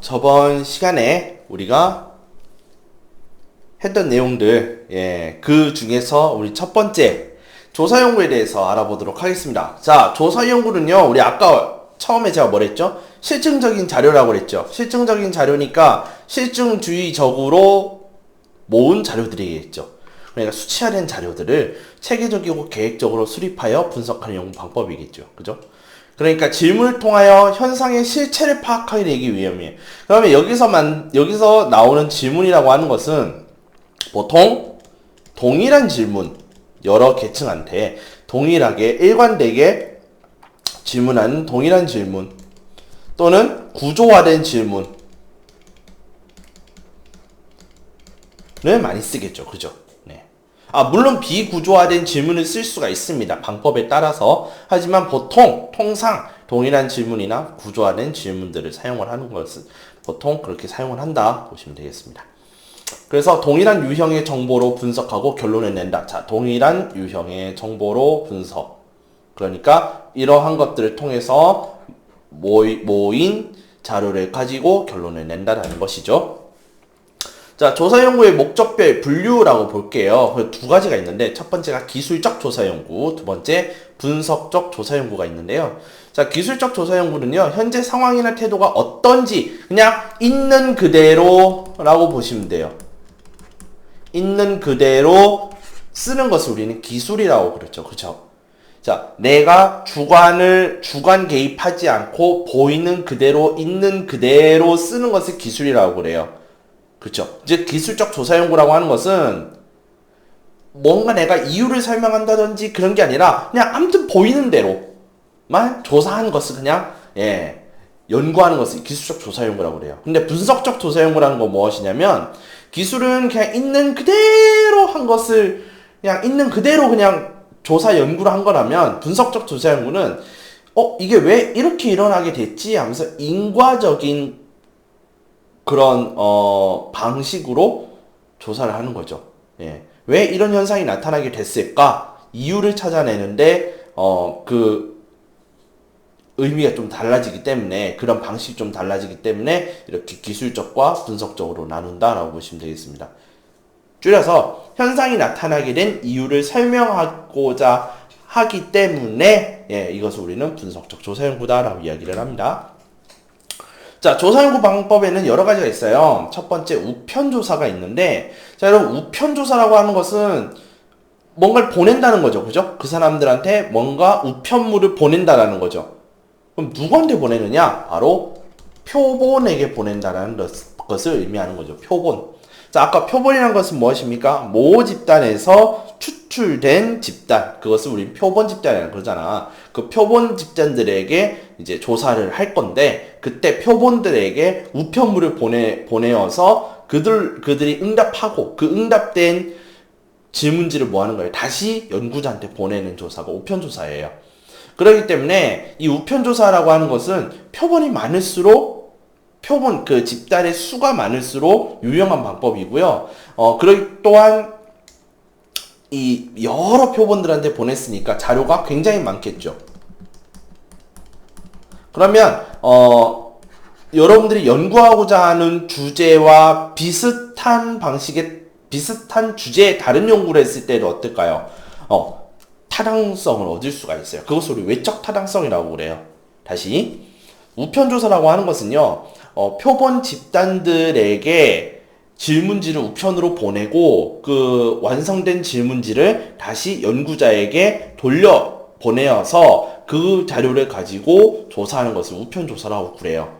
저번 시간에 우리가 했던 내용들, 그 중에서 우리 첫 번째 조사연구에 대해서 알아보도록 하겠습니다. 자, 조사연구는요, 우리 아까 처음에 제가 뭐랬죠? 실증적인 자료라고 그랬죠. 실증적인 자료니까 실증주의적으로 모은 자료들이겠죠. 그러니까 수치화된 자료들을 체계적이고 계획적으로 수립하여 분석하는 연구 방법이겠죠. 그죠? 그러니까 질문을 통하여 현상의 실체를 파악하기 위함이에요. 그러면 여기서 나오는 질문이라고 하는 것은 보통 동일한 질문, 여러 계층한테 동일하게 일관되게 질문하는 동일한 질문 또는 구조화된 질문을 많이 쓰겠죠. 그죠? 네. 물론 비구조화된 질문을 쓸 수가 있습니다. 방법에 따라서. 하지만 통상 동일한 질문이나 구조화된 질문들을 사용을 하는 것은 보통 그렇게 사용을 한다 보시면 되겠습니다. 그래서 동일한 유형의 정보로 분석하고 결론을 낸다. 자, 동일한 유형의 정보로 분석. 그러니까 이러한 것들을 통해서 모인 자료를 가지고 결론을 낸다라는 것이죠. 자, 조사연구의 목적별 분류라고 볼게요. 두 가지가 있는데 첫 번째가 기술적 조사연구, 두 번째 분석적 조사연구가 있는데요. 자, 기술적 조사연구는요, 현재 상황이나 태도가 어떤지 그냥 있는 그대로라고 보시면 돼요. 있는 그대로 쓰는 것을 우리는 기술이라고 그랬죠. 그쵸? 자, 내가 주관 개입하지 않고 보이는 그대로, 있는 그대로 쓰는 것을 기술이라고 그래요. 그쵸? 즉, 기술적 조사연구라고 하는 것은 뭔가 내가 이유를 설명한다든지 그런 게 아니라 그냥 아무튼 보이는 대로만 조사하는 것을 그냥, 연구하는 것을 기술적 조사연구라고 그래요. 근데 분석적 조사연구라는 건 무엇이냐면 기술은 그냥 있는 그대로 한 것을 그냥 있는 그대로 그냥 조사 연구를 한 거라면 분석적 조사 연구는 이게 왜 이렇게 일어나게 됐지 하면서 인과적인 그런 방식으로 조사를 하는 거죠. 왜 이런 현상이 나타나게 됐을까? 이유를 찾아내는데 그 의미가 좀 달라지기 때문에 그런 방식이 좀 달라지기 때문에 이렇게 기술적과 분석적으로 나눈다라고 보시면 되겠습니다. 줄여서 현상이 나타나게 된 이유를 설명하고자 하기 때문에 이것을 우리는 분석적 조사연구다라고 이야기를 합니다. 자, 조사연구 방법에는 여러 가지가 있어요. 첫 번째 우편조사가 있는데, 자, 여러분 우편조사라고 하는 것은 뭔가를 보낸다는 거죠. 그죠? 그 사람들한테 뭔가 우편물을 보낸다라는 거죠. 그럼 누구한테 보내느냐? 바로 표본에게 보낸다라는 것을 의미하는 거죠. 표본. 자, 아까 표본이라는 것은 무엇입니까? 모 집단에서 추출된 집단. 그것을 우리 표본 집단이라고 그러잖아. 그 표본 집단들에게 이제 조사를 할 건데, 그때 표본들에게 우편물을 보내어서 그들이 응답하고, 그 응답된 질문지를 뭐 하는 거예요? 다시 연구자한테 보내는 조사가 우편조사예요. 그렇기 때문에 이 우편조사라고 하는 것은 표본이 많을수록 표본 그 집단의 수가 많을수록 유용한 방법이고요. 또한 이 여러 표본들한테 보냈으니까 자료가 굉장히 많겠죠. 그러면 여러분들이 연구하고자 하는 주제와 비슷한 방식의 비슷한 주제의 다른 연구를 했을 때는 어떨까요? 타당성을 얻을 수가 있어요. 그것을 우리 외적 타당성이라고 그래요. 다시 우편조사라고 하는 것은요, 표본 집단들에게 질문지를 우편으로 보내고 그 완성된 질문지를 다시 연구자에게 돌려 보내어서 그 자료를 가지고 조사하는 것을 우편조사라고 그래요.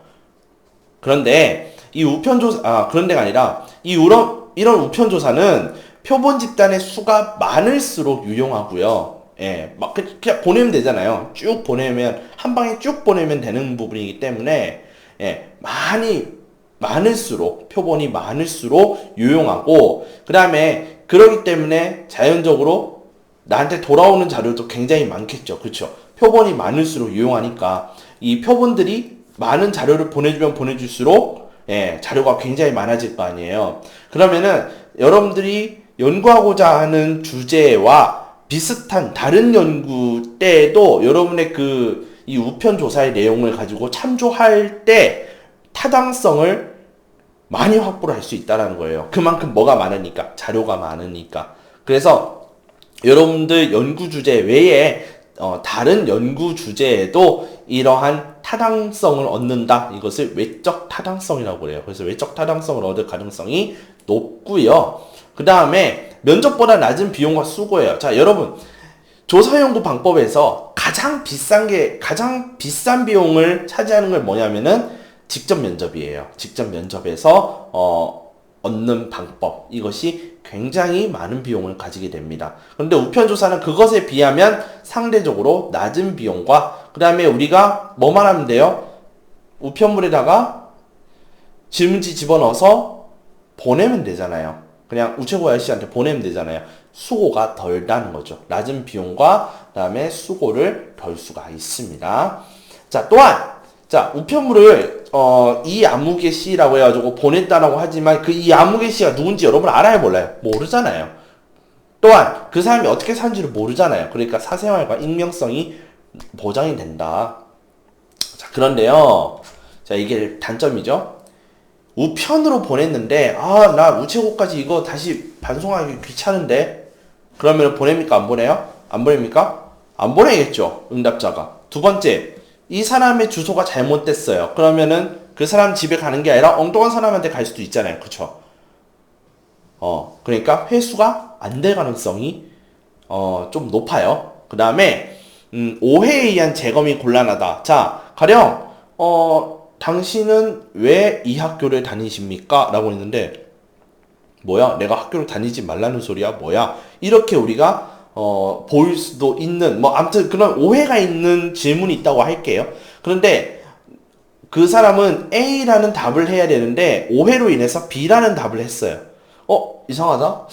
그런데 이 그런데가 아니라 이런 우편조사는 표본 집단의 수가 많을수록 유용하고요. 막 그냥 보내면 되잖아요. 쭉 보내면 한 방에 쭉 보내면 되는 부분이기 때문에 표본이 많을수록 유용하고 그다음에 그러기 때문에 자연적으로 나한테 돌아오는 자료도 굉장히 많겠죠. 그렇죠? 표본이 많을수록 유용하니까 이 표본들이 많은 자료를 보내줄수록 자료가 굉장히 많아질 거 아니에요. 그러면은 여러분들이 연구하고자 하는 주제와 비슷한 다른 연구 때에도 여러분의 이 우편 조사의 내용을 가지고 참조할 때 타당성을 많이 확보를 할 수 있다는 거예요. 그만큼 뭐가 많으니까, 자료가 많으니까. 그래서 여러분들 연구 주제 외에 다른 연구 주제에도 이러한 타당성을 얻는다. 이것을 외적 타당성이라고 그래요. 그래서 외적 타당성을 얻을 가능성이 높고요. 그 다음에 면접보다 낮은 비용과 수고예요. 자, 여러분 조사 연구 방법에서 가장 비싼 비용을 차지하는 걸 뭐냐면은 직접 면접이에요. 직접 면접에서 얻는 방법, 이것이 굉장히 많은 비용을 가지게 됩니다. 그런데 우편조사는 그것에 비하면 상대적으로 낮은 비용과, 그 다음에 우리가 뭐만 하면 돼요? 우편물에다가 질문지 집어넣어서 보내면 되잖아요. 그냥 우체국 아저씨한테 보내면 되잖아요. 수고가 덜 나는 거죠. 낮은 비용과 그 다음에 수고를 덜 수가 있습니다. 자, 또한 자, 우편물을 이 아무개 씨라고 해가지고 보냈다라고 하지만 그 이 아무개 씨가 누군지 여러분 알아요, 몰라요? 모르잖아요. 또한 그 사람이 어떻게 사는지를 모르잖아요. 그러니까 사생활과 익명성이 보장이 된다. 자, 그런데요. 자, 이게 단점이죠. 우편으로 보냈는데 나 우체국까지 이거 다시 반송하기 귀찮은데, 그러면 보냅니까? 안 보내요? 안 보냅니까? 안 보내겠죠, 응답자가. 두 번째, 이 사람의 주소가 잘못됐어요. 그러면은 그 사람 집에 가는 게 아니라 엉뚱한 사람한테 갈 수도 있잖아요. 그쵸? 그러니까 회수가 안 될 가능성이 좀 높아요. 그 다음에 오해에 의한 재검이 곤란하다. 자, 가령 당신은 왜 이 학교를 다니십니까? 라고 했는데, 뭐야? 내가 학교를 다니지 말라는 소리야? 뭐야? 이렇게 우리가 보일 수도 있는, 아무튼 그런 오해가 있는 질문이 있다고 할게요. 그런데 그 사람은 A라는 답을 해야 되는데 오해로 인해서 B라는 답을 했어요. 이상하다?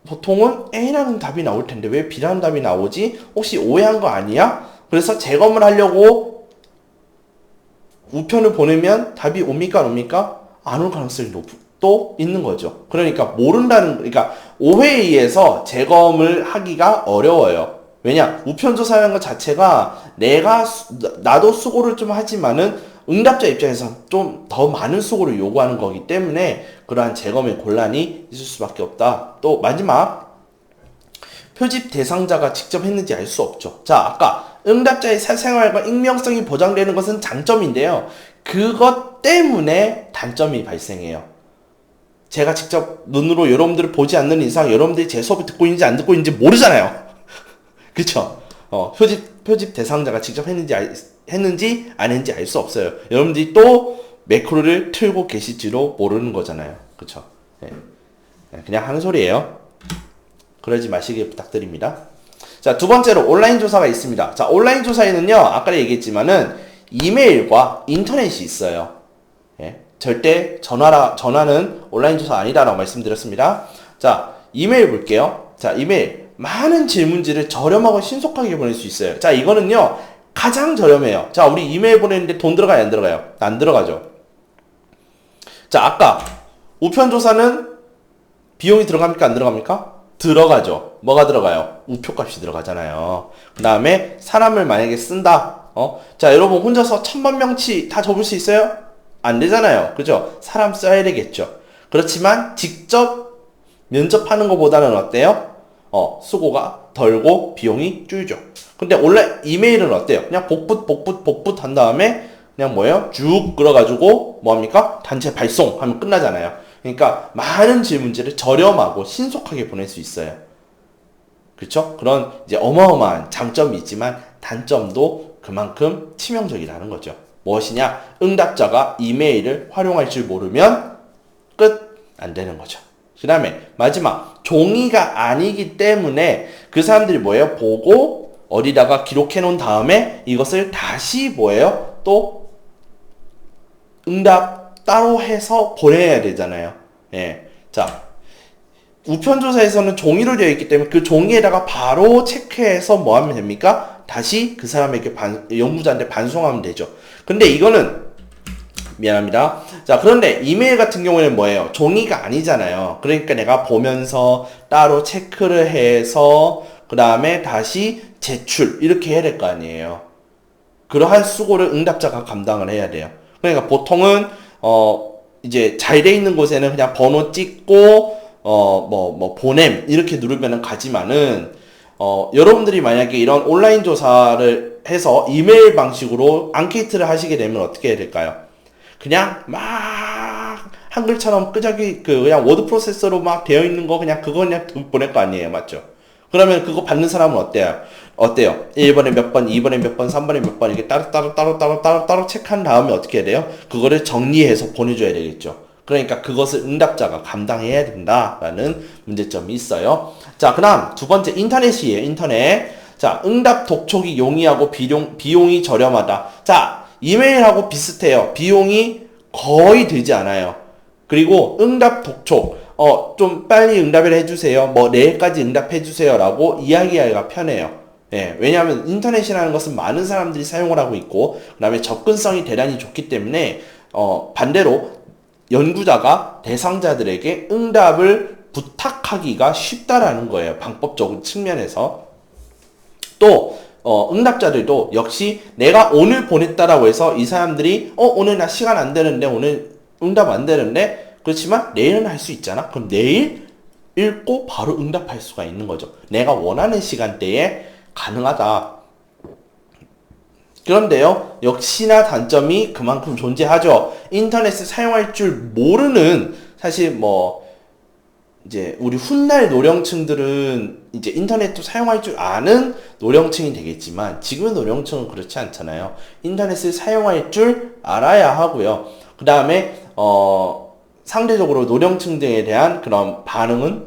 보통은 A라는 답이 나올 텐데 왜 B라는 답이 나오지? 혹시 오해한 거 아니야? 그래서 재검을 하려고 우편을 보내면 답이 옵니까? 안 옵니까? 안 올 가능성이 또 있는 거죠. 그러니까 그러니까 오해에 의해서 재검을 하기가 어려워요. 왜냐? 우편조사라는 것 자체가 나도 수고를 좀 하지만은 응답자 입장에서 좀 더 많은 수고를 요구하는 거기 때문에 그러한 재검의 곤란이 있을 수밖에 없다. 또 마지막, 표집 대상자가 직접 했는지 알 수 없죠. 자, 아까 응답자의 사생활과 익명성이 보장되는 것은 장점인데요. 그것 때문에 단점이 발생해요. 제가 직접 눈으로 여러분들을 보지 않는 이상 여러분들이 제 수업을 듣고 있는지 안 듣고 있는지 모르잖아요. 그쵸? 표집 대상자가 직접 했는지 안 했는지 알 수 없어요. 여러분들이 또 매크로를 틀고 계실지도 모르는 거잖아요. 그쵸? 네. 그냥 하는 소리예요. 그러지 마시길 부탁드립니다. 자, 두 번째로 온라인 조사가 있습니다. 자, 온라인 조사에는요, 아까 얘기했지만은 이메일과 인터넷이 있어요. 예. 절대 전화는 온라인 조사 아니다라고 말씀드렸습니다. 자, 이메일 볼게요. 자, 이메일. 많은 질문지를 저렴하고 신속하게 보낼 수 있어요. 자, 이거는요, 가장 저렴해요. 자, 우리 이메일 보내는데 돈 들어가요, 안 들어가요? 안 들어가죠. 자, 아까 우편조사는 비용이 들어갑니까? 안 들어갑니까? 들어가죠. 뭐가 들어가요? 우표값이 들어가잖아요. 그 다음에 사람을 만약에 쓴다. 자, 여러분 혼자서 1000만명치 다 접을 수 있어요? 안 되잖아요. 그죠? 사람 써야 되겠죠. 그렇지만 직접 면접하는 것보다는 어때요? 수고가 덜고 비용이 줄죠. 근데 원래 이메일은 어때요? 그냥 복붙 한 다음에 그냥 뭐예요? 쭉 끌어가지고 뭐합니까? 단체 발송하면 끝나잖아요. 그러니까 많은 질문지를 저렴하고 신속하게 보낼 수 있어요. 그렇죠? 그런 이제 어마어마한 장점이 있지만 단점도 그만큼 치명적이라는 거죠. 무엇이냐? 응답자가 이메일을 활용할 줄 모르면 끝 안 되는 거죠. 그 다음에 마지막, 종이가 아니기 때문에 그 사람들이 뭐예요? 보고 어디다가 기록해 놓은 다음에 이것을 다시 뭐예요? 또 응답 따로 해서 보내야 되잖아요. 예. 자, 우편조사에서는 종이로 되어 있기 때문에 그 종이에다가 바로 체크해서 뭐 하면 됩니까? 다시 그 사람에게 연구자한테 반송하면 되죠. 근데 이거는 미안합니다. 자, 그런데 이메일 같은 경우에는 뭐예요? 종이가 아니잖아요. 그러니까 내가 보면서 따로 체크를 해서 그 다음에 다시 제출 이렇게 해야 될 거 아니에요. 그러한 수고를 응답자가 감당을 해야 돼요. 그러니까 보통은 이제 잘 돼 있는 곳에는 그냥 번호 찍고, 보냄, 이렇게 누르면은 가지만은, 여러분들이 만약에 이런 온라인 조사를 해서 이메일 방식으로 앙케이트를 하시게 되면 어떻게 해야 될까요? 그냥 막 한글처럼 끄적이 그냥 워드 프로세서로 막 되어 있는 거 그냥 그거 그냥 보낼 거 아니에요, 맞죠? 그러면 그거 받는 사람은 어때요? 1번에 몇 번, 2번에 몇 번, 3번에 몇 번 이렇게 따로 체크한 다음에 어떻게 해야 돼요? 그거를 정리해서 보내줘야 되겠죠. 그러니까 그것을 응답자가 감당해야 된다라는 문제점이 있어요. 자, 그다음 두 번째 인터넷이에요. 인터넷. 자, 응답 독촉이 용이하고 비용이 저렴하다. 자, 이메일하고 비슷해요. 비용이 거의 들지 않아요. 그리고 응답 독촉. 좀 빨리 응답을 해주세요. 내일까지 응답해주세요. 라고 이야기하기가 편해요. 예, 왜냐하면 인터넷이라는 것은 많은 사람들이 사용을 하고 있고, 그 다음에 접근성이 대단히 좋기 때문에, 반대로 연구자가 대상자들에게 응답을 부탁하기가 쉽다라는 거예요. 방법적인 측면에서. 또, 응답자들도 역시 내가 오늘 보냈다라고 해서 이 사람들이, 오늘 나 시간 안 되는데, 오늘 응답 안 되는데, 그렇지만 내일은 할 수 있잖아. 그럼 내일 읽고 바로 응답할 수가 있는 거죠. 내가 원하는 시간대에 가능하다. 그런데요, 역시나 단점이 그만큼 존재하죠. 인터넷을 사용할 줄 모르는, 사실 이제 우리 훗날 노령층들은 이제 인터넷도 사용할 줄 아는 노령층이 되겠지만, 지금의 노령층은 그렇지 않잖아요. 인터넷을 사용할 줄 알아야 하고요. 그 다음에, 상대적으로 노령층들에 대한 그런 반응은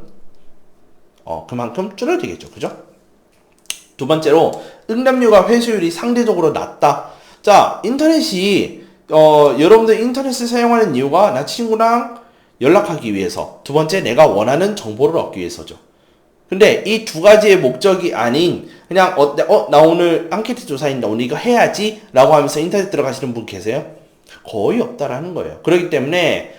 그만큼 줄어들겠죠. 그죠? 두 번째로 응답률과 회수율이 상대적으로 낮다. 자, 인터넷이 여러분들 인터넷을 사용하는 이유가 나 친구랑 연락하기 위해서, 두 번째 내가 원하는 정보를 얻기 위해서죠. 근데 이 두 가지의 목적이 아닌 그냥 나 오늘 앙케이트 조사인데 오늘 이거 해야지 라고 하면서 인터넷 들어가시는 분 계세요? 거의 없다라는 거예요. 그렇기 때문에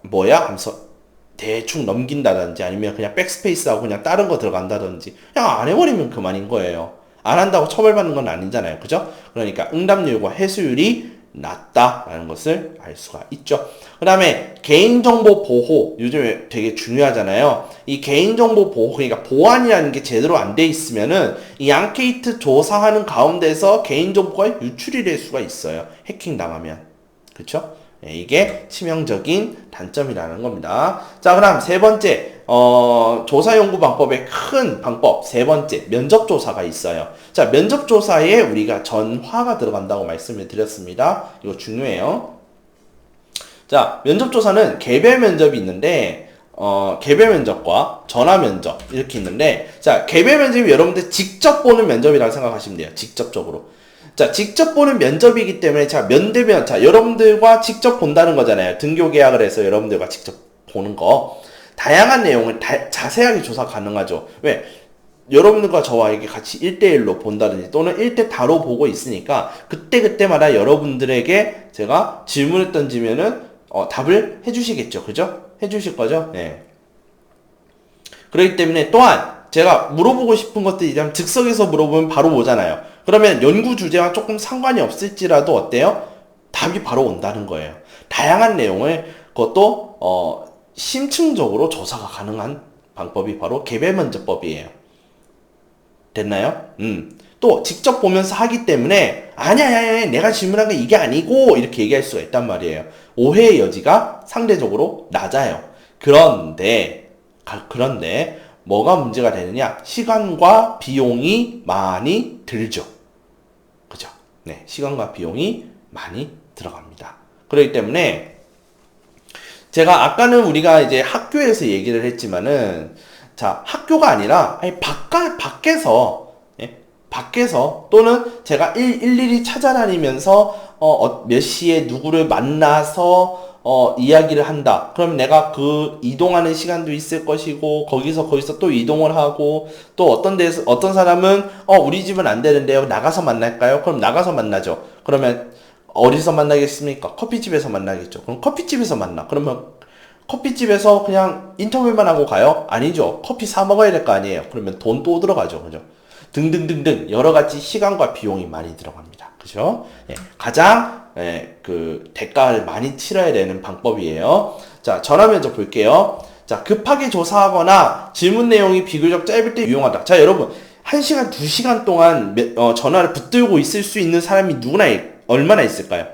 뭐야? 하면서 대충 넘긴다든지 아니면 그냥 백스페이스하고 그냥 다른 거 들어간다든지 그냥 안 해버리면 그만인 거예요. 안 한다고 처벌받는 건 아니잖아요. 그죠? 그러니까 응답률과 회수율이 낮다라는 것을 알 수가 있죠. 그 다음에 개인정보 보호, 요즘에 되게 중요하잖아요. 이 개인정보 보호, 그러니까 보안이라는 게 제대로 안 돼 있으면은 이 앙케이트 조사하는 가운데서 개인정보가 유출이 될 수가 있어요. 해킹 당하면. 그쵸? 이게 치명적인 단점이라는 겁니다. 자, 그럼 세 번째, 조사 연구 방법의 큰 방법, 세 번째, 면접조사가 있어요. 자, 면접조사에 우리가 전화가 들어간다고 말씀을 드렸습니다. 이거 중요해요. 자, 면접조사는 개별 면접이 있는데, 개별 면접과 전화 면접, 이렇게 있는데, 자, 개별 면접이 여러분들 직접 보는 면접이라고 생각하시면 돼요. 직접적으로. 자, 직접 보는 면접이기 때문에, 여러분들과 직접 본다는 거잖아요. 등교 계약을 해서 여러분들과 직접 보는 거. 다양한 내용을 자세하게 조사 가능하죠. 왜? 여러분들과 저와 이렇게 같이 1대1로 본다든지 또는 1대 다로 보고 있으니까 그때그때마다 여러분들에게 제가 질문을 던지면은 답을 해주시겠죠. 그죠? 해주실 거죠? 네. 그렇기 때문에 또한 제가 물어보고 싶은 것들이 있다면 즉석에서 물어보면 바로 오잖아요. 그러면 연구 주제와 조금 상관이 없을지라도 어때요? 답이 바로 온다는 거예요. 다양한 내용을 그것도 심층적으로 조사가 가능한 방법이 바로 개별 면접법이에요. 됐나요? 또 직접 보면서 하기 때문에 아니야 내가 질문한 게 이게 아니고 이렇게 얘기할 수가 있단 말이에요. 오해의 여지가 상대적으로 낮아요. 그런데 뭐가 문제가 되느냐? 시간과 비용이 많이 들죠. 그죠? 네, 시간과 비용이 많이 들어갑니다. 그렇기 때문에 제가 아까는 우리가 이제 학교에서 얘기를 했지만은, 자, 학교가 아니라 밖에서 또는 제가 일일이 찾아다니면서 몇 시에 누구를 만나서 이야기를 한다. 그럼 내가 그 이동하는 시간도 있을 것이고 거기서 또 이동을 하고 또 어떤 사람은 우리 집은 안 되는데요. 나가서 만날까요? 그럼 나가서 만나죠. 그러면 어디서 만나겠습니까? 커피집에서 만나겠죠. 그럼 커피집에서 만나. 그러면 커피집에서 그냥 인터뷰만 하고 가요? 아니죠. 커피 사 먹어야 될 거 아니에요. 그러면 돈 또 들어가죠. 그죠? 등등등등 여러 가지 시간과 비용이 많이 들어갑니다. 그죠? 예, 가장 그 대가를 많이 치러야 되는 방법이에요. 자, 전화 면접 볼게요. 자, 급하게 조사하거나 질문 내용이 비교적 짧을 때 유용하다. 자, 여러분 1시간, 2시간 동안 전화를 붙들고 있을 수 있는 사람이 누구나 얼마나 있을까요?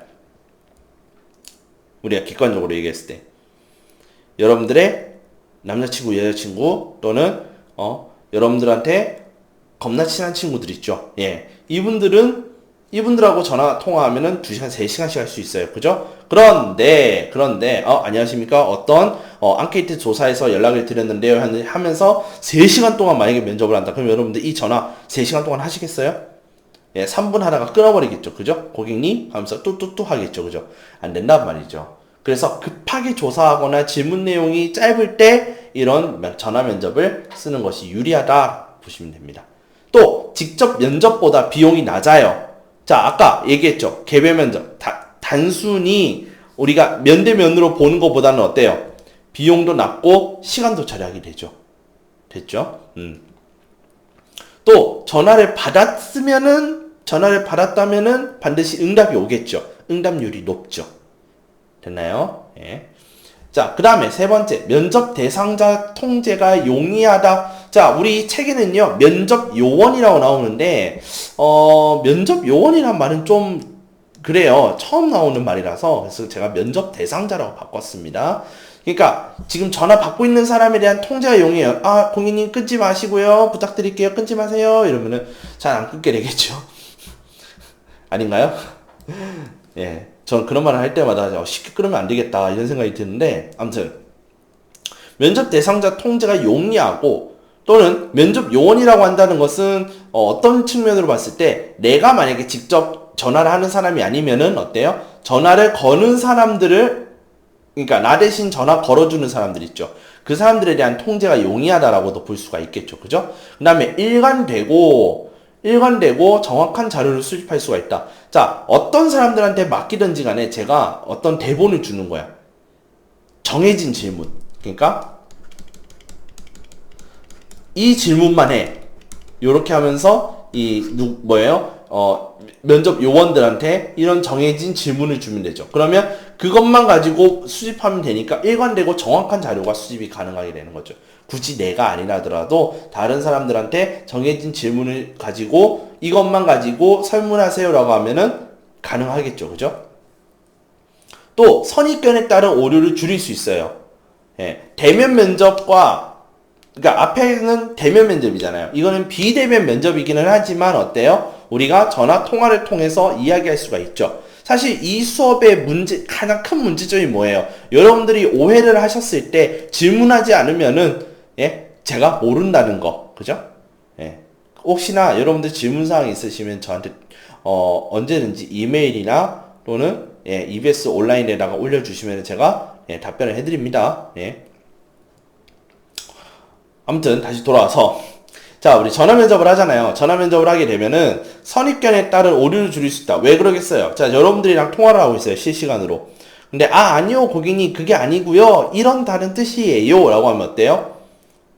우리가 객관적으로 얘기했을 때 여러분들의 남자친구, 여자친구 또는 여러분들한테 겁나 친한 친구들 있죠. 예, 이분들하고 전화 통화하면은 2시간, 3시간씩 할 수 있어요. 그죠? 그런데, 안녕하십니까? 어떤, 앙케이트 조사에서 연락을 드렸는데요. 하면서 3시간 동안 만약에 면접을 한다. 그럼 여러분들 이 전화 3시간 동안 하시겠어요? 예, 3분 하다가 끊어버리겠죠. 그죠? 고객님? 하면서 뚜뚜뚜 하겠죠. 그죠? 안 된단 말이죠. 그래서 급하게 조사하거나 질문 내용이 짧을 때 이런 전화 면접을 쓰는 것이 유리하다 보시면 됩니다. 또, 직접 면접보다 비용이 낮아요. 자, 아까 얘기했죠. 개별 면접. 단순히 우리가 면대면으로 보는 것보다는 어때요? 비용도 낮고 시간도 절약이 되죠. 됐죠? 또 전화를 받았다면은 반드시 응답이 오겠죠. 응답률이 높죠. 됐나요? 예. 자, 그 다음에 세 번째, 면접 대상자 통제가 용이하다. 자, 우리 책에는요, 면접 요원이라고 나오는데, 면접 요원이란 말은 좀, 그래요. 처음 나오는 말이라서, 그래서 제가 면접 대상자라고 바꿨습니다. 그러니까, 지금 전화 받고 있는 사람에 대한 통제가 용이해요. 아, 고객님 끊지 마시고요. 부탁드릴게요. 끊지 마세요. 이러면은 잘 안 끊게 되겠죠. 아닌가요? 예. 전 그런 말을 할 때마다 쉽게 끊으면 안 되겠다 이런 생각이 드는데 아무튼 면접 대상자 통제가 용이하고 또는 면접 요원이라고 한다는 것은 어떤 측면으로 봤을 때 내가 만약에 직접 전화를 하는 사람이 아니면은 어때요? 전화를 거는 사람들을 그러니까 나 대신 전화 걸어주는 사람들 있죠. 그 사람들에 대한 통제가 용이하다라고도 볼 수가 있겠죠. 그죠? 그 다음에 일관되고 정확한 자료를 수집할 수가 있다. 자, 어떤 사람들한테 맡기든지 간에 제가 어떤 대본을 주는 거야. 정해진 질문. 그러니까 이 질문만 해. 요렇게 하면서 면접 요원들한테 이런 정해진 질문을 주면 되죠. 그러면 그것만 가지고 수집하면 되니까 일관되고 정확한 자료가 수집이 가능하게 되는 거죠. 굳이 내가 아니라더라도 다른 사람들한테 정해진 질문을 가지고 이것만 가지고 설문하세요라고 하면은 가능하겠죠. 그죠? 또 선입견에 따른 오류를 줄일 수 있어요. 예, 대면 면접과 그러니까 앞에는 대면 면접이잖아요. 이거는 비대면 면접이기는 하지만 어때요? 우리가 전화 통화를 통해서 이야기할 수가 있죠. 사실 이 수업의 가장 큰 문제점이 뭐예요? 여러분들이 오해를 하셨을 때 질문하지 않으면은 제가 모른다는 거, 그죠? 예. 혹시나 여러분들 질문사항이 있으시면 저한테 언제든지 이메일이나 또는 EBS 온라인에다가 올려주시면 제가 답변을 해드립니다. 아무튼 다시 돌아와서 자, 우리 전화 면접을 하잖아요. 전화 면접을 하게 되면은 선입견에 따른 오류를 줄일 수 있다. 왜 그러겠어요? 자, 여러분들이랑 통화를 하고 있어요. 실시간으로. 근데 아니요 고객님 그게 아니고요. 이런 다른 뜻이에요. 라고 하면 어때요?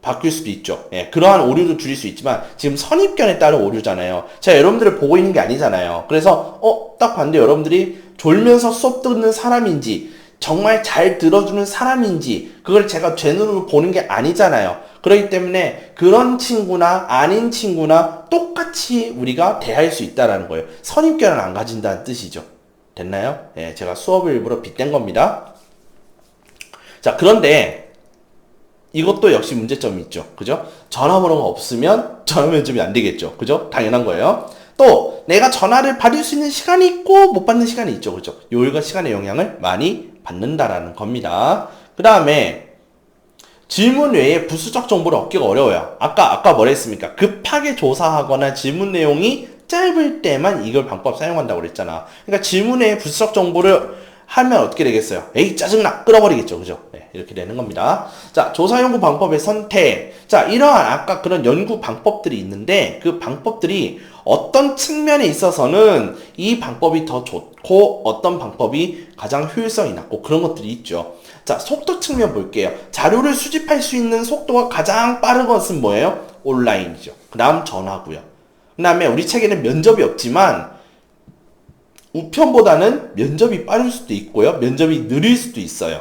바뀔 수도 있죠. 그러한 오류도 줄일 수 있지만 지금 선입견에 따른 오류잖아요. 자, 여러분들을 보고 있는 게 아니잖아요. 그래서 딱 봤는데 여러분들이 졸면서 수업 듣는 사람인지 정말 잘 들어주는 사람인지 그걸 제가 제 눈으로 보는 게 아니잖아요. 그렇기 때문에 그런 친구나 아닌 친구나 똑같이 우리가 대할 수 있다라는 거예요. 선입견을 안 가진다는 뜻이죠. 됐나요? 제가 수업을 일부러 빗댄 겁니다. 자, 그런데 이것도 역시 문제점이 있죠. 그죠? 전화번호가 없으면 전화 면접이 안 되겠죠. 그죠? 당연한 거예요. 또 내가 전화를 받을 수 있는 시간이 있고 못 받는 시간이 있죠. 그죠? 요일과 시간의 영향을 많이 받는다라는 겁니다. 그 다음에 질문 외에 부수적 정보를 얻기가 어려워요. 아까 뭐라 했습니까? 급하게 조사하거나 질문 내용이 짧을 때만 이걸 방법 사용한다고 그랬잖아. 그러니까 질문 외에 부수적 정보를 하면 어떻게 되겠어요? 에이 짜증나 끊어버리겠죠. 그죠? 이렇게 되는 겁니다. 자, 조사 연구 방법의 선택. 자, 이러한 아까 그런 연구 방법들이 있는데 그 방법들이 어떤 측면에 있어서는 이 방법이 더 좋고 어떤 방법이 가장 효율성이 낮고 그런 것들이 있죠. 자, 속도 측면 볼게요. 자료를 수집할 수 있는 속도가 가장 빠른 것은 뭐예요? 온라인이죠. 그 다음 전화고요. 그 다음에 우리 책에는 면접이 없지만 우편보다는 면접이 빠를 수도 있고요. 면접이 느릴 수도 있어요.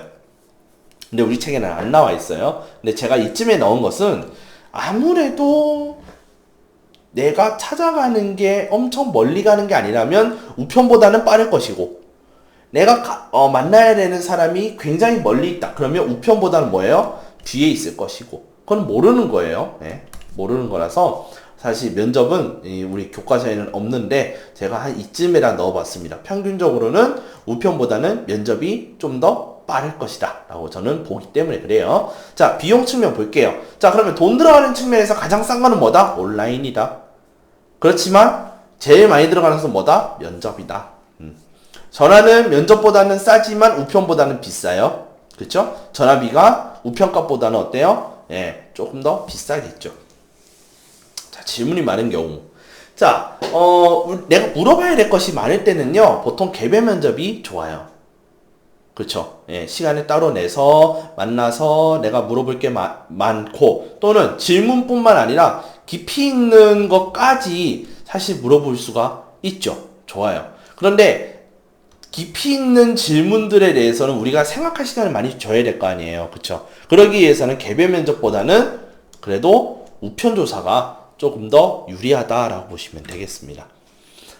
근데 우리 책에는 안 나와 있어요. 근데 제가 이쯤에 넣은 것은 아무래도 내가 찾아가는 게 엄청 멀리 가는 게 아니라면 우편보다는 빠를 것이고, 내가 만나야 되는 사람이 굉장히 멀리 있다. 그러면 우편보다는 뭐예요? 뒤에 있을 것이고. 그건 모르는 거예요. 네, 모르는 거라서 사실 면접은 우리 교과서에는 없는데 제가 한 이쯤에다 넣어봤습니다. 평균적으로는 우편보다는 면접이 좀 더 빠를 것이다 라고 저는 보기 때문에 그래요. 자, 비용 측면 볼게요. 자, 그러면 돈 들어가는 측면에서 가장 싼 거는 뭐다? 온라인이다. 그렇지만 제일 많이 들어가는 것은 뭐다? 면접이다. 전화는 면접보다는 싸지만 우편보다는 비싸요. 그쵸? 전화비가 우편값보다는 어때요? 예, 조금 더 비싸겠죠. 자, 질문이 많은 경우. 자, 내가 물어봐야 될 것이 많을 때는요, 보통 개별 면접이 좋아요. 그렇죠. 예, 시간을 따로 내서 만나서 내가 물어볼 게 많고, 또는 질문뿐만 아니라 깊이 있는 것까지 사실 물어볼 수가 있죠. 좋아요. 그런데 깊이 있는 질문들에 대해서는 우리가 생각할 시간을 많이 줘야 될 거 아니에요. 그렇죠. 그러기 위해서는 개별 면접보다는 그래도 우편조사가 조금 더 유리하다라고 보시면 되겠습니다.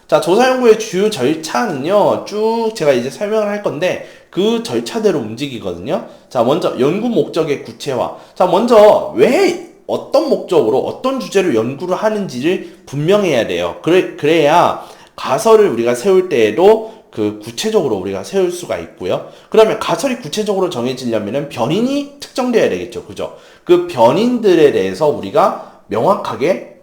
자, 조사연구의 주요 절차는요, 쭉 제가 이제 설명을 할 건데, 그 절차대로 움직이거든요. 자, 먼저 연구 목적의 구체화. 자, 먼저 왜 어떤 목적으로 어떤 주제로 연구를 하는지를 분명해야 돼요. 그래야 가설을 우리가 세울 때에도 그 구체적으로 우리가 세울 수가 있고요. 그러면 가설이 구체적으로 정해지려면은 변인이 특정돼야 되겠죠. 그죠? 그 변인들에 대해서 우리가 명확하게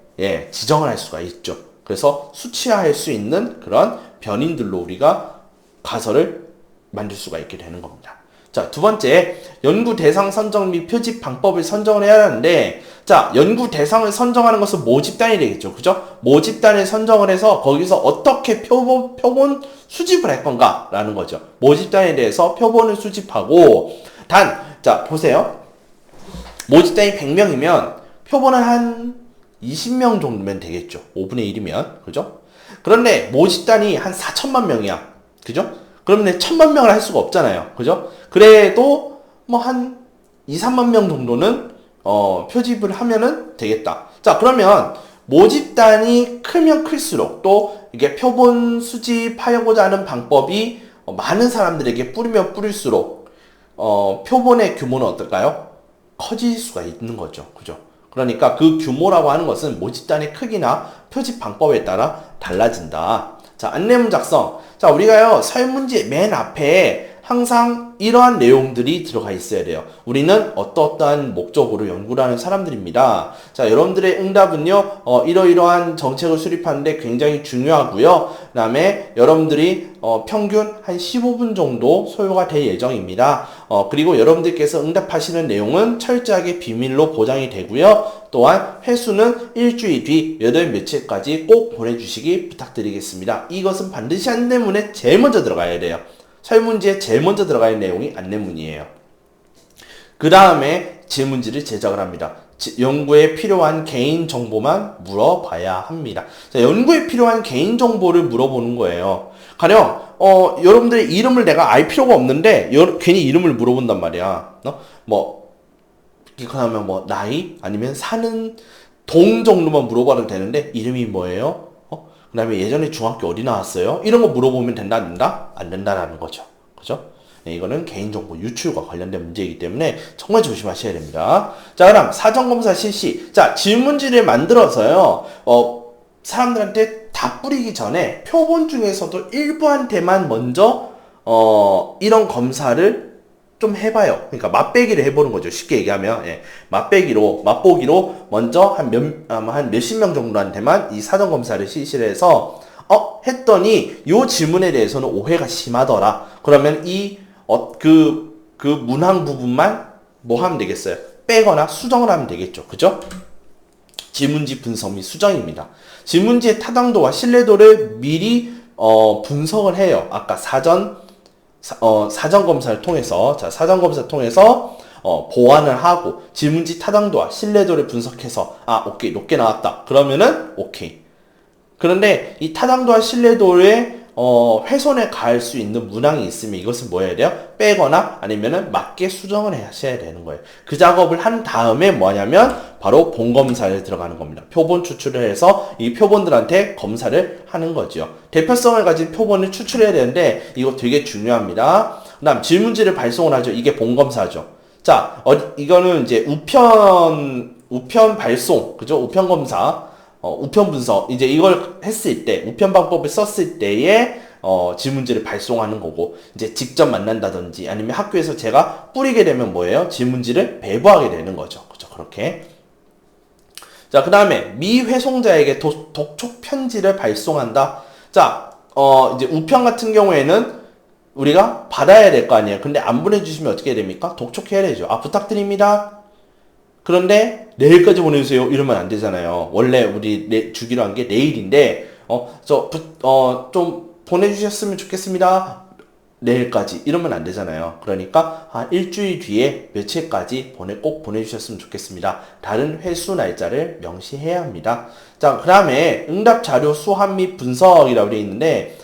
지정을 할 수가 있죠. 그래서 수치화할 수 있는 그런 변인들로 우리가 가설을 만들 수가 있게 되는 겁니다. 자, 두 번째, 연구 대상 선정 및 표집 방법을 선정을 해야 하는데, 자, 연구 대상을 선정하는 것은 모집단이 되겠죠. 그죠? 모집단을 선정을 해서 거기서 어떻게 표본 수집을 할 건가? 라는 거죠. 모집단에 대해서 표본을 수집하고, 자, 보세요. 모집단이 100명이면 표본은 한 20명 정도면 되겠죠. 5분의 1이면. 그죠? 그런데 모집단이 한 4천만 명이야. 그죠? 그러면 1000만 명을 할 수가 없잖아요. 그죠? 그래도 뭐 한 2, 3만 명 정도는 표집을 하면은 되겠다. 자, 그러면 모집단이 크면 클수록 또 이게 표본 수집하려고자 하는 방법이 많은 사람들에게 뿌리면 뿌릴수록 표본의 규모는 어떨까요? 커질 수가 있는 거죠. 그죠? 그러니까 그 규모라고 하는 것은 모집단의 크기나 표집 방법에 따라 달라진다. 자, 안내문 작성. 자, 우리가요, 설문지 맨 앞에 항상 이러한 내용들이 들어가 있어야 돼요. 우리는 어떠한 목적으로 연구를 하는 사람들입니다. 자, 여러분들의 응답은요, 이러이러한 정책을 수립하는데 굉장히 중요하고요. 그 다음에 여러분들이 평균 한 15분 정도 소요가 될 예정입니다. 그리고 여러분들께서 응답하시는 내용은 철저하게 비밀로 보장이 되고요. 또한 회수는 일주일 뒤 몇 월 며칠까지 꼭 보내주시기 부탁드리겠습니다. 이것은 반드시 안내문에 제일 먼저 들어가야 돼요. 설문지에 제일 먼저 들어가는 내용이 안내문이에요. 그 다음에 질문지를 제작을 합니다. 연구에 필요한 개인 정보만 물어봐야 합니다. 자, 연구에 필요한 개인 정보를 물어보는 거예요. 가령 여러분들의 이름을 내가 알 필요가 없는데 괜히 이름을 물어본단 말이야. 그러면 뭐 나이 아니면 사는 동 정도만 물어봐도 되는데 이름이 뭐예요? 그 다음에 예전에 중학교 어디 나왔어요? 이런 거 물어보면 된다, 안 된다? 안 된다라는 거죠. 그죠? 네, 이거는 개인정보 유출과 관련된 문제이기 때문에 정말 조심하셔야 됩니다. 자, 그럼 사전검사 실시. 자, 질문지를 만들어서요, 사람들한테 다 뿌리기 전에 표본 중에서도 일부한테만 먼저, 이런 검사를 좀 해봐요. 그러니까 맛배기를 해보는 거죠. 쉽게 얘기하면 맛보기로 먼저 한 몇십 명 정도한테만 이 사전 검사를 실시를 해서 했더니 요 질문에 대해서는 오해가 심하더라. 그러면 그 문항 부분만 뭐 하면 되겠어요? 빼거나 수정을 하면 되겠죠. 그죠? 질문지 분석 및 수정입니다. 질문지의 타당도와 신뢰도를 미리 분석을 해요. 아까 사전 검사를 통해서, 자, 사전 검사를 통해서, 보완을 하고, 질문지 타당도와 신뢰도를 분석해서, 오케이, 높게 나왔다. 그러면은, 오케이. 그런데, 이 타당도와 신뢰도의, 훼손에 가할 수 있는 문항이 있으면 이것은 뭐 해야 돼요? 빼거나 아니면은 맞게 수정을 하셔야 되는 거예요. 그 작업을 한 다음에 뭐냐면 바로 본검사를 들어가는 겁니다. 표본 추출을 해서 이 표본들한테 검사를 하는 거죠. 대표성을 가진 표본을 추출해야 되는데 이거 되게 중요합니다. 그 다음 질문지를 발송을 하죠. 이게 본검사죠. 자, 이거는 이제 우편 발송, 그죠? 우편 검사. 우편 분석, 이제 이걸 했을 때, 우편 방법을 썼을 때에, 질문지를 발송하는 거고, 이제 직접 만난다든지, 아니면 학교에서 제가 뿌리게 되면 뭐예요? 질문지를 배부하게 되는 거죠. 그죠? 그렇게. 자, 그 다음에, 미회송자에게 독촉 편지를 발송한다. 자, 이제 우편 같은 경우에는 우리가 받아야 될 거 아니에요. 근데 안 보내주시면 어떻게 됩니까? 독촉해야 되죠. 아, 부탁드립니다. 그런데 내일까지 보내주세요. 이러면 안 되잖아요. 원래 우리 주기로 한 게 내일인데, 좀 보내주셨으면 좋겠습니다. 내일까지. 이러면 안 되잖아요. 그러니까, 일주일 뒤에 며칠까지 꼭 보내주셨으면 좋겠습니다. 다른 회수 날짜를 명시해야 합니다. 자, 그 다음에 응답 자료 수합 및 분석이라고 되어 있는데,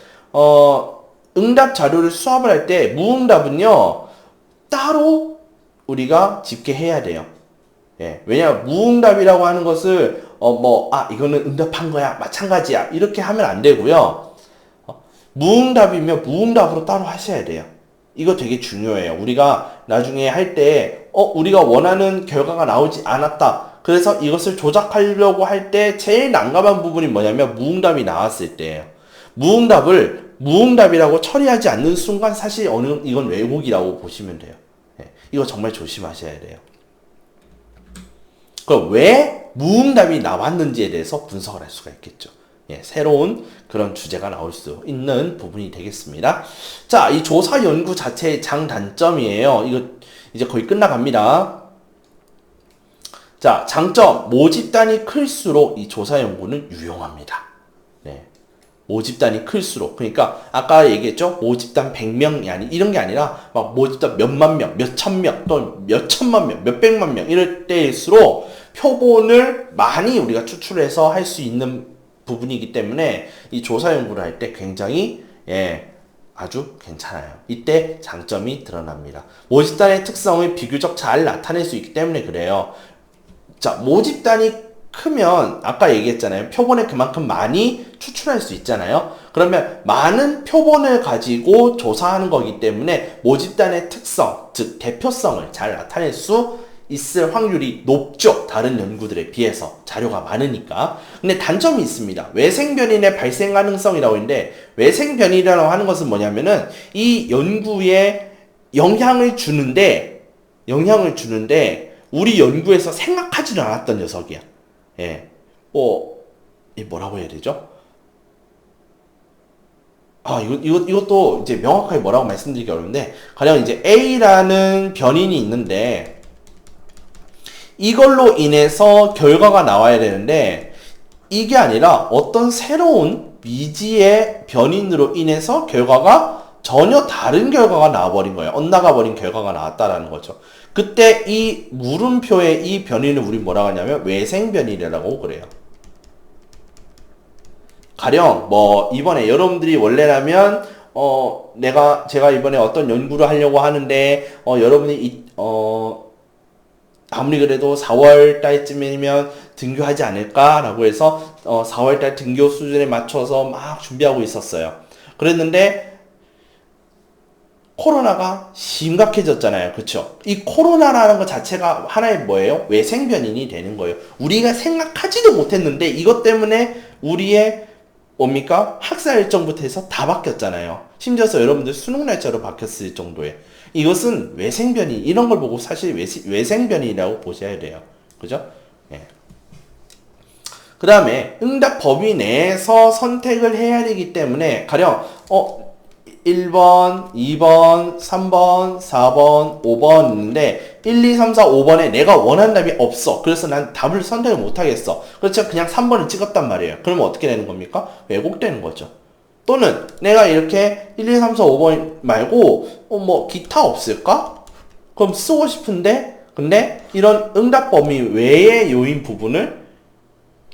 응답 자료를 수합을 할 때 무응답은요, 따로 우리가 집계해야 돼요. 예, 왜냐면 무응답이라고 하는 것을 이거는 응답한 거야, 마찬가지야, 이렇게 하면 안 되고요. 무응답이면 무응답으로 따로 하셔야 돼요. 이거 되게 중요해요. 우리가 나중에 할 때 우리가 원하는 결과가 나오지 않았다. 그래서 이것을 조작하려고 할 때 제일 난감한 부분이 뭐냐면 무응답이 나왔을 때예요. 무응답을 무응답이라고 처리하지 않는 순간 사실 이건 왜곡이라고 보시면 돼요. 예, 이거 정말 조심하셔야 돼요. 왜 무응답이 나왔는지에 대해서 분석을 할 수가 있겠죠. 예, 새로운 그런 주제가 나올 수 있는 부분이 되겠습니다. 자, 이 조사 연구 자체의 장단점이에요. 이거 이제 거의 끝나갑니다. 자, 장점. 모집단이 클수록 이 조사 연구는 유용합니다. 네. 모집단이 클수록. 그러니까 아까 얘기했죠. 모집단 100명이 이런 게 아니라 막 모집단 몇만 명, 몇천 명, 또 몇천만 명, 몇백만 명 이럴 때일수록 표본을 많이 우리가 추출해서 할 수 있는 부분이기 때문에 이 조사 연구를 할 때 굉장히 아주 괜찮아요. 이때 장점이 드러납니다. 모집단의 특성을 비교적 잘 나타낼 수 있기 때문에 그래요. 자, 모집단이 크면 아까 얘기했잖아요. 표본을 그만큼 많이 추출할 수 있잖아요. 그러면 많은 표본을 가지고 조사하는 거기 때문에 모집단의 특성, 즉 대표성을 잘 나타낼 수 있을 확률이 높죠. 다른 연구들에 비해서 자료가 많으니까. 근데 단점이 있습니다. 외생변인의 발생 가능성이라고 있는데 외생변인이라고 하는 것은 뭐냐면은 이 연구에 영향을 주는데 우리 연구에서 생각하지도 않았던 녀석이야. 예. 뭐라고 해야 되죠? 이것도 이제 명확하게 뭐라고 말씀드리기 어려운데, 가령 이제 A라는 변인이 있는데, 이걸로 인해서 결과가 나와야 되는데, 이게 아니라 어떤 새로운 미지의 변인으로 인해서 결과가 전혀 다른 결과가 나와버린 거예요. 엇나가버린 결과가 나왔다라는 거죠. 그때 이 물음표의 이 변인을 우리 뭐라고 하냐면 외생변이라고 그래요. 가령 이번에 여러분들이 원래라면 제가 이번에 어떤 연구를 하려고 하는데 여러분이 아무리 그래도 4월 달쯤이면 등교하지 않을까라고 해서 4월 달 등교 수준에 맞춰서 막 준비하고 있었어요. 그랬는데 코로나가 심각해졌잖아요. 그쵸? 이 코로나라는 것 자체가 하나의 뭐예요? 외생변인이 되는 거예요. 우리가 생각하지도 못했는데 이것 때문에 우리의 뭡니까? 학사 일정부터 해서 다 바뀌었잖아요. 심지어서 여러분들 수능 날짜로 바뀌었을 정도에. 이것은 외생변인, 이런 걸 보고 사실 외생변인이라고 보셔야 돼요. 그죠? 예. 그 다음에 응답 범위 내에서 선택을 해야 되기 때문에 가령 1번, 2번, 3번, 4번, 5번 있는데 1, 2, 3, 4, 5번에 내가 원하는 답이 없어. 그래서 난 답을 선택을 못하겠어. 그렇죠? 그냥 3번을 찍었단 말이에요. 그러면 어떻게 되는 겁니까? 왜곡되는 거죠. 또는 내가 이렇게 1, 2, 3, 4, 5번 말고 기타 없을까? 그럼 쓰고 싶은데 근데 이런 응답 범위 외의 요인 부분을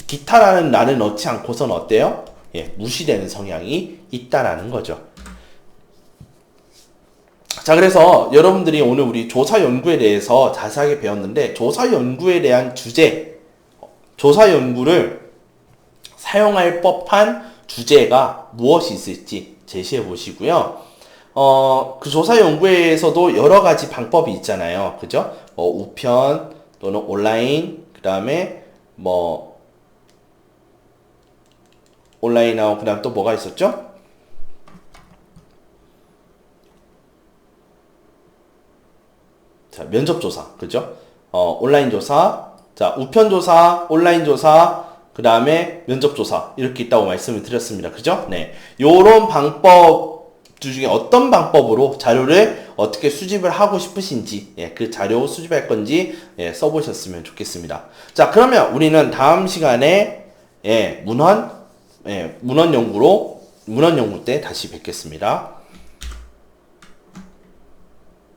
기타라는 란을 넣지 않고선 어때요? 무시되는 성향이 있다라는 거죠. 자, 그래서 여러분들이 오늘 우리 조사 연구에 대해서 자세하게 배웠는데, 조사 연구에 대한 주제, 조사 연구를 사용할 법한 주제가 무엇이 있을지 제시해 보시고요. 그 조사 연구에서도 여러 가지 방법이 있잖아요. 그죠? 우편 또는 온라인, 그 다음에 온라인하고 그 다음 또 뭐가 있었죠? 자, 면접 조사. 그죠? 온라인 조사, 자, 우편 조사, 온라인 조사, 그 다음에 면접 조사. 이렇게 있다고 말씀을 드렸습니다. 그죠? 네. 요런 방법 중에 어떤 방법으로 자료를 어떻게 수집을 하고 싶으신지, 그 자료 수집할 건지, 써보셨으면 좋겠습니다. 자, 그러면 우리는 다음 시간에, 문헌 연구 때 다시 뵙겠습니다.